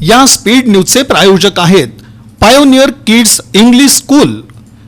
या स्पीड न्यूजचे प्रायोजक आहेत पायोनियर किड्स इंग्लिश स्कूल.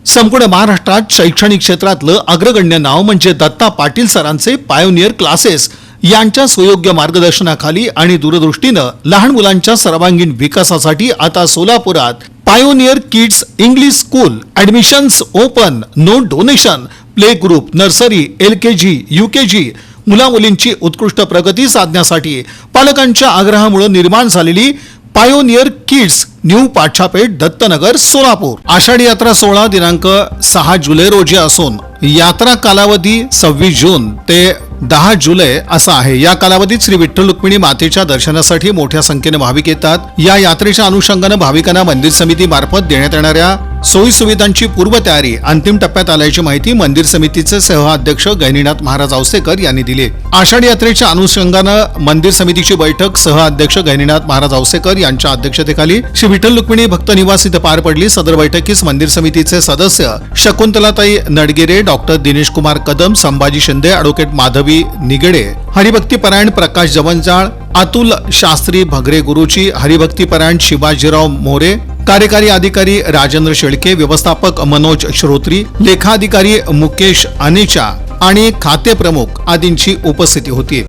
संपूर्ण महाराष्ट्रात शैक्षणिक क्षेत्रातलं अग्रगण्य नाव म्हणजे दत्ता पाटील सरांचे पायोनियर क्लासेस. यांच्या सुयोग्य मार्गदर्शनाखाली आणि दूरदृष्टीनं लहान मुलांच्या सर्वांगीण विकासासाठी आता सोलापुरात pioneer kids English school. Admissions open, no donation. Play group, nursery, LKG, UKG मुलामुलींची उत्कृष्ट प्रगती साधण्यासाठी पालकांच्या आग्रहामुळे निर्माण झालेली पायोनियर किड्स न्यू पाठशापेठ, दत्तनगर, सोलापूर. आषाढी यात्रा 16 दिनांक 6 जुलै रोजी असून यात्रा कालावधी 26 जून ते 10 जुलै असा आहे. या कालावधीत श्री विठ्ठल रुक्मिणी मातेच्या दर्शनासाठी मोठ्या संख्येने भाविक येतात. या यात्रेच्या अनुषंगाने भाविकांना मंदिर समिती मार्फत देण्यात येणाऱ्या सोयी सुविधांची पूर्वतयारी अंतिम टप्प्यात आल्याची माहिती मंदिर समितीचे सहअध्यक्ष गहिनीनाथ महाराज औसेकर यांनी दिली. आषाढी यात्रेच्या अनुषंगाने मंदिर समितीची बैठक सहअध्यक्ष गहिनीनाथ महाराज औसेकर यांच्या अध्यक्षतेखाली श्री विठ्ठल रुक्मिणी भक्त निवास इथं पार पडली. सदर बैठकीस मंदिर समितीचे सदस्य शकुंतलाताई नडगेरे, डॉक्टर दिनेश कुमार कदम, संभाजी शिंदे, ॲडव्होकेट माधवी निगडे, हरिभक्तीपरायण प्रकाश जवंजाळ, अतुल शास्त्री भगरे गुरुजी, हरिभक्तीपरायण शिवाजीराव मोरे, कार्यकारी अधिकारी राजेंद्र शेळके, व्यवस्थापक मनोज श्रोत्री, लेखाधिकारी मुकेश अनेचा आणि खाते प्रमुख आदींची उपस्थिती होती.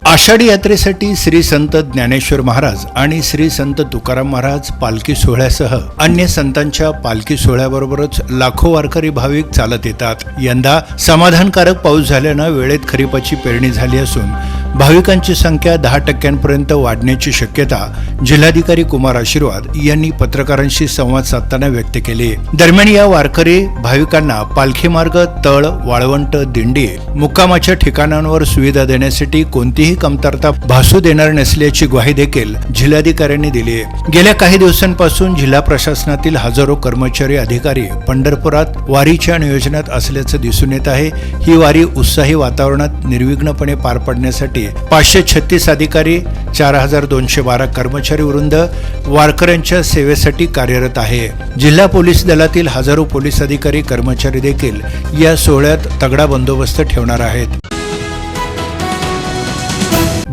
आषाढी यात्रेसाठी श्री संत ज्ञानेश्वर महाराज आणि श्री संत तुकाराम महाराज पालखी सोहळ्यासह अन्य संतांच्या पालखी सोहळ्याबरोबरच लाखो वारकरी भाविक चालत येतात. यंदा समाधानकारक पाऊस झाल्यानं वेळेत खरीपाची पेरणी झाली असून भाविकांची संख्या 10% वाढण्याची शक्यता जिल्हाधिकारी कुमार आशीर्वाद यांनी पत्रकारांशी संवाद साधताना व्यक्त केली. दरम्यान या वारकरी भाविकांना पालखी मार्ग, तळ, वाळवंट, दिंडी, मुक्कामाच्या ठिकाणांवर सुविधा देण्यासाठी कोणतीही कमतरता भासू देणार नसल्याची ग्वाही देखील जिल्हाधिकाऱ्यांनी दिली. गेल्या काही दिवसांपासून जिल्हा प्रशासनातील हजारो कर्मचारी अधिकारी पंढरपुरात वारीच्या नियोजनात असल्याचं दिसून येत आहे. ही वारी उत्साही वातावरणात निर्विघ्नपणे पार पडण्यासाठी 536 अधिकारी, 4212 कर्मचारी वृंद वारकऱ्यांच्या सेवेसाठी कार्यरत आहे. जिल्हा पोलीस दलातील हजारो पोलीस अधिकारी कर्मचारी देखील या सोहळ्यात तगडा बंदोबस्त ठेवणार आहेत.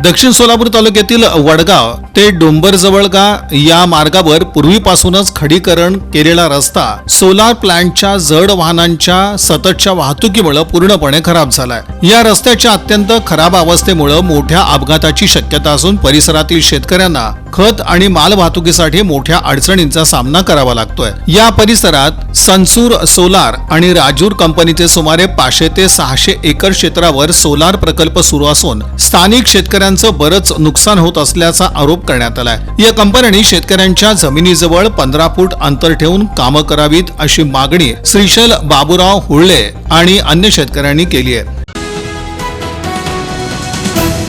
दक्षिण सोलापूर तालुक्यातील वडगाव ते डोंबरजवळगा या मार्गावर पूर्वीपासूनच खडीकरण केलेला रस्ता सोलार प्लांटच्या जड वाहनांच्या सततच्या वाहतुकीमुळे पूर्णपणे खराब झालाय. या रस्त्याच्या अत्यंत खराब अवस्थेमुळे मोठ्या अपघाताची शक्यता असून परिसरातील शेतकऱ्यांना खत आणि माल वाहतुकीसाठी मोठ्या अडचणींचा सामना करावा लागतोय. या परिसरात सनसूर सोलार आणि राजूर कंपनीचे सुमारे 500 ते 600 एकर क्षेत्रावर सोलार प्रकल्प सुरू असून स्थानिक शेतकऱ्यांचं बरंच नुकसान होत असल्याचा आरोप करण्यात आलाय. या कंपन्यांनी शेतकऱ्यांच्या जमिनीजवळ 15 फूट अंतर ठेवून कामं करावीत अशी मागणी श्रीशैल बाबूराव हुळले आणि अन्य शेतकऱ्यांनी केली आहे.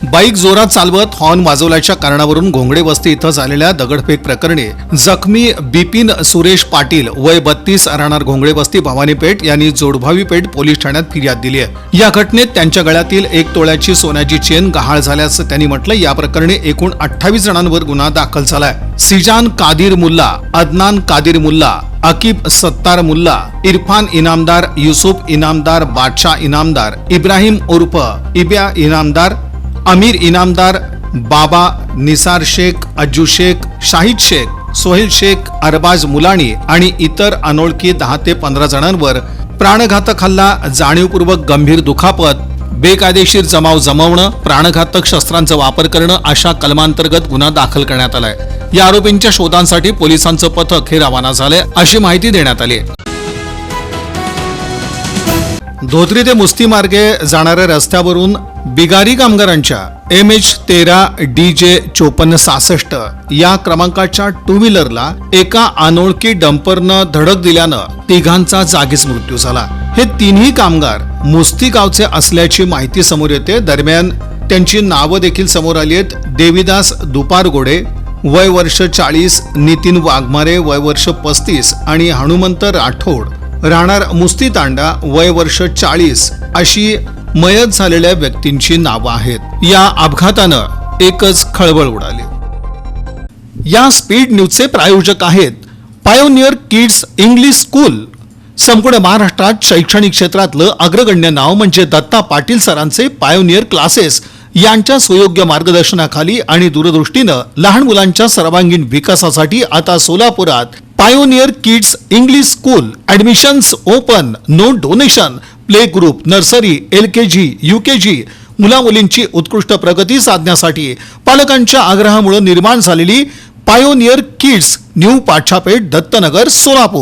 बाईक जोरात चालवत हॉर्न वाजवल्याच्या कारणावरून घोंगडे वस्ती इथं झालेल्या दगडफेक प्रकरणी जखमी बिपिन सुरेश पाटील वय 32 राहणार घोंगडे वस्ती भवानीपेठ यांनी जोडभावी पेठ पोलीस ठाण्यात फिर्याद दिली आहे. या घटनेत त्यांच्या गळ्यातील 1 तोळ्याची सोन्याची चेन गहाळ झाल्याचं त्यांनी म्हटलं. या प्रकरणी एकूण 28 जणांवर गुन्हा दाखल झालाय. सिजान कादिर मुल्ला, अदनान कादिर मुल्ला, अकीब सत्तार मुल्ला, इरफान इनामदार, युसुफ इनामदार, बादशाह इनामदार, इब्राहिम उर्फ इब्या इनामदार, अमीर इनामदार, बाबा, निसार शेख, अज्जू शेख, शाहिद शेख, सोहेल शेख, अरबाज मुलानी आणि इतर अनोळखी 10 ते 15 जणांवर प्राणघातक हल्ला, जाणीवपूर्वक गंभीर दुखापत, बेकायदेशीर जमाव जमवणं, प्राणघातक शस्त्रांचा वापर करणं अशा कलमांतर्गत गुन्हा दाखल करण्यात आलाय. या आरोपींच्या शोधांसाठी पोलिसांचं पथक हे रवाना झाले अशी माहिती देण्यात आली. धोत्री ते मुस्ती मार्गे जाणाऱ्या रस्त्यावरून बिगारी कामगारांच्या MH13 DJ 5466 या क्रमांकाच्या 2 व्हीलरला एका अनोळखी डंपरनं धडक दिल्यानं तिघांचा जागीच मृत्यू झाला. हे तिन्ही कामगार मुस्ती गावचे असल्याची माहिती समोर येते. दरम्यान त्यांची नावं देखील समोर आली आहेत. देवीदास दुपारगोडे वय वर्ष 40, नितीन वाघमारे वय वर्ष 35 आणि हनुमंत राठोड राहणार मुस्ती तांडा वय वर्ष 40 अशी मयत झालेल्या व्यक्तींची नावं आहेत. या अपघातानं एकच खळबळ उडाली. या स्पीड न्यूजचे प्रायोजक आहेत पायोनियर किड्स इंग्लिश स्कूल. संपूर्ण महाराष्ट्रात शैक्षणिक क्षेत्रातलं अग्रगण्य नाव म्हणजे दत्ता पाटील सरांचे पायोनियर क्लासेस. यांच्या सुयोग्य मार्गदर्शनाखाली आणि दूरदृष्टीनं लहान मुलांच्या सर्वांगीण विकासासाठी आता सोलापुरात pioneer kids English school admissions open, no donation, play group, nursery, LKG, UKG मुलामुलींची उत्कृष्ट प्रगती साधण्यासाठी पालकांच्या आग्रहामुळे निर्माण झालेली पायोनियर किड्स न्यू पाठशापेठ, दत्तनगर, सोलापूर.